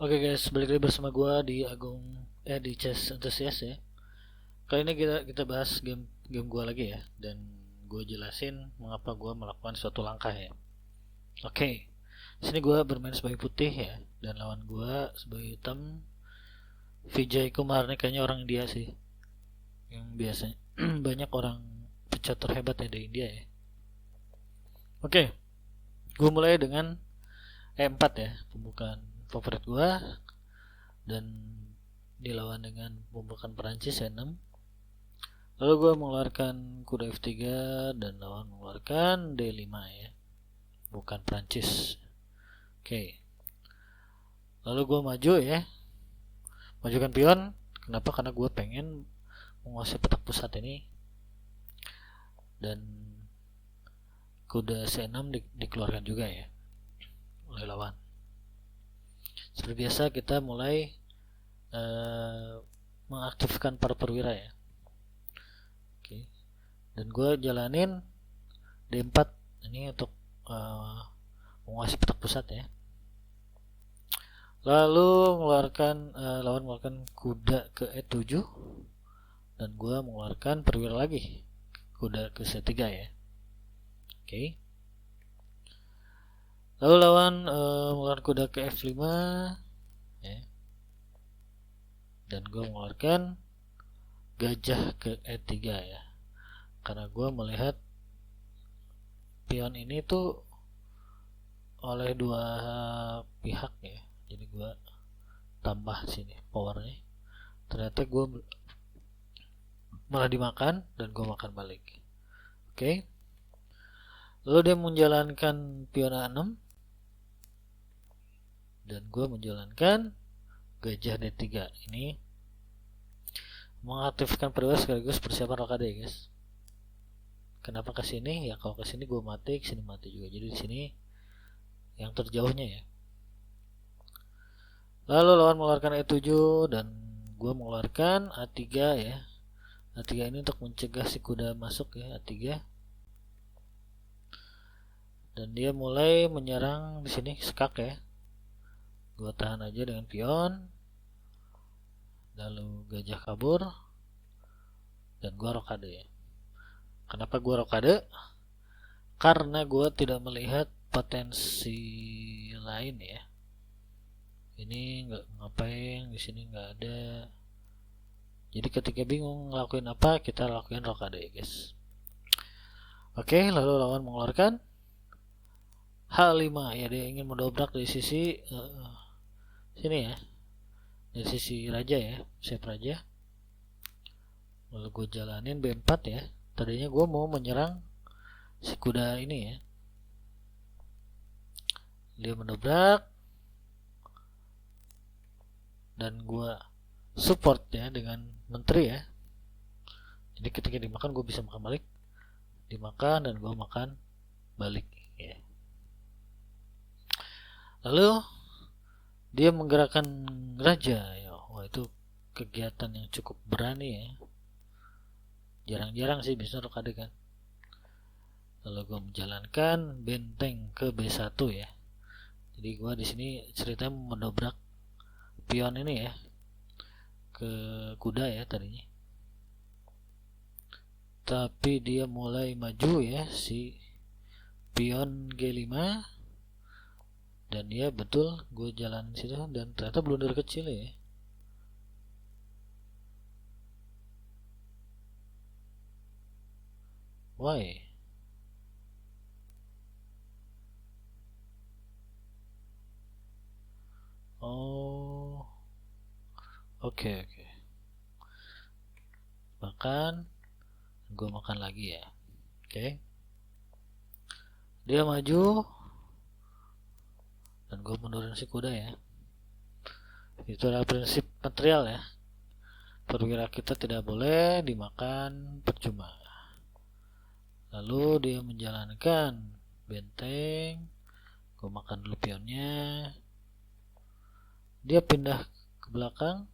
Oke guys, balik lagi bersama gua di Agung di Chess Enthusiast ya. Kali ini kita bahas game gua lagi ya, dan gua jelasin mengapa gua melakukan suatu langkah ya. Oke. Sini gua bermain sebagai putih ya, dan lawan gua sebagai hitam. Vijay Kumar nih kayaknya orang India sih. Yang biasanya banyak orang pecat terhebat ya di India ya. Oke. Gua mulai dengan E4 ya, pembukaan favorit gua, dan dilawan dengan pembukaan Perancis E6. Lalu gue mengeluarkan kuda F3 dan lawan mengeluarkan D5 ya, bukan Perancis. Oke. Lalu gue maju ya, majukan pion. Kenapa? Karena gue pengen menguasai petak pusat ini, dan kuda C6 dikeluarkan juga ya oleh lawan. Seperti biasa kita mulai mengaktifkan para perwira ya. Oke. Dan gue jalanin D4 ini untuk menguasai petak pusat ya. Lalu lawan mengeluarkan kuda ke E7, dan gue mengeluarkan perwira lagi, kuda ke C3 ya. Oke. Lalu lawan mengeluarkan kuda ke F5 ya, dan gue mengeluarkan gajah ke E3 ya, karena gue melihat pion ini tuh oleh dua pihak ya, jadi gue tambah sini powernya. Ternyata gue malah dimakan dan gue makan balik. Oke. Lalu dia menjalankan pion A6 dan gue menjalankan gajah D3. Ini mengaktifkan perwira sekaligus persiapan rokade guys. Kenapa ke sini? Ya kalau ke sini gue mati, ke sini mati juga. Jadi di sini yang terjauhnya ya. Lalu lawan mengeluarkan E7 dan gue mengeluarkan A3 ya. A3 ini untuk mencegah si kuda masuk ya, A3. Dan dia mulai menyerang di sini skak ya. Gue tahan aja dengan pion. Lalu gajah kabur dan gue rokade ya. Kenapa gue rokade? Karena gue tidak melihat potensi lain ya. Ini nggak ngapain, di sini nggak ada. Jadi ketika bingung ngelakuin apa, kita lakuin rokade guys. Oke, lalu lawan mengeluarkan H5 ya, dia ingin mendobrak dari sisi sini ya, dari sisi raja ya, shape raja. Lalu gue jalanin B4 ya. Tadinya gue mau menyerang si kuda ini ya, dia mendobrak dan gue support ya dengan menteri ya. Jadi ketika dimakan gue bisa makan balik, dimakan dan gue makan balik ya. Lalu dia menggerakkan raja ya. Wah, itu kegiatan yang cukup berani ya. Jarang-jarang sih bisa rokade kan. Lalu gue menjalankan benteng ke B1 ya. Jadi gue di sini ceritanya mendobrak pion ini ya ke kuda ya tadinya. Tapi dia mulai maju ya si pion G5, dan dia betul gue jalan situ, dan ternyata blunder kecil ya. Why? Oh, oke. Makan, gue makan lagi ya. Oke. Dia maju dan gue menurun si kuda ya. Itu adalah prinsip material ya. Perwira kita tidak boleh dimakan percuma. Lalu dia menjalankan benteng, gue makan dulu pionnya. Dia pindah ke belakang,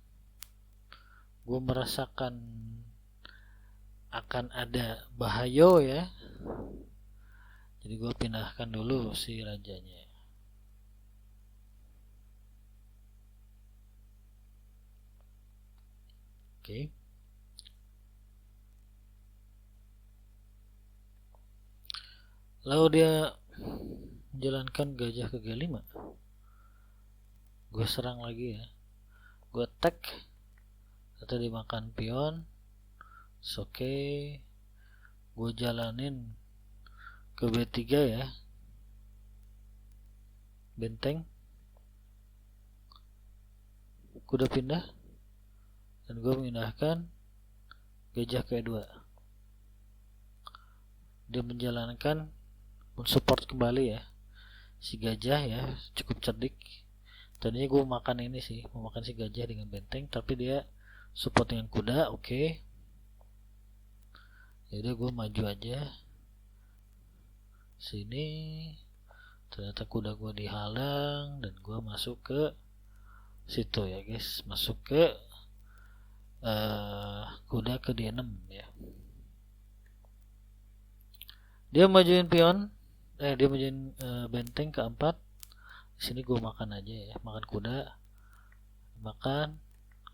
gue merasakan akan ada bahayo ya. Jadi gue pindahkan dulu si rajanya. Oke. Lalu dia menjalankan gajah ke G5. Gue serang lagi ya. Gue attack. Atau dimakan pion. Oke. Gue jalanin ke B3 ya. Benteng. Kuda pindah. Dan gue memindahkan gajah ke E2. Dia menjalankan mensupport kembali ya si gajah ya, cukup cerdik. Tadinya gue makan ini sih, mau makan si gajah dengan benteng, tapi dia support dengan kuda. Oke. Yaudah gue maju aja sini. Ternyata kuda gue dihalang dan gue masuk ke situ ya guys, masuk ke kuda ke D6 ya. Dia majuin pion, dia majuin benteng ke 4. Di sini gue makan aja ya, makan kuda, makan,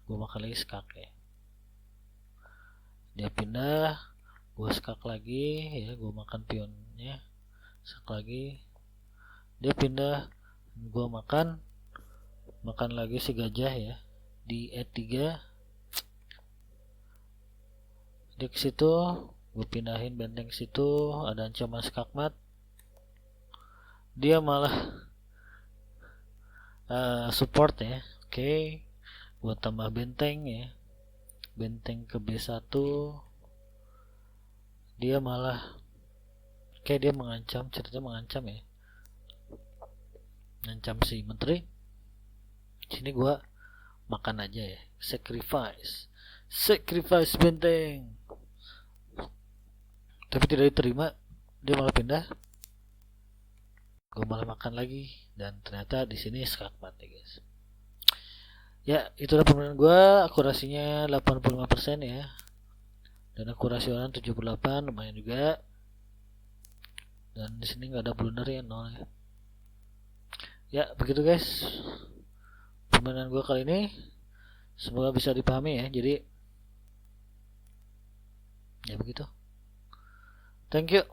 gue makan lagi skak ya. Dia pindah, gue skak lagi ya, gue makan pionnya, skak lagi. Dia pindah, gue makan lagi si gajah ya di E3. Dia ke situ, gue pindahin benteng situ, ada ancaman skakmat. Dia malah support ya. Oke. Gue tambah benteng ya, benteng ke B1. Dia malah kayak dia mengancam, ceritanya mengancam ya, mengancam si menteri. Sini gue makan aja ya, sacrifice benteng, tapi tidak diterima. Dia malah pindah, gue malah makan lagi, dan ternyata di sini skakmat ya guys. Ya itulah permainan gue, akurasinya 85% ya, dan akurasi orang 78, lumayan juga. Dan di sini nggak ada blunder ya, 0 ya. Ya begitu guys permainan gue kali ini, semoga bisa dipahami ya. Jadi ya begitu, thank you.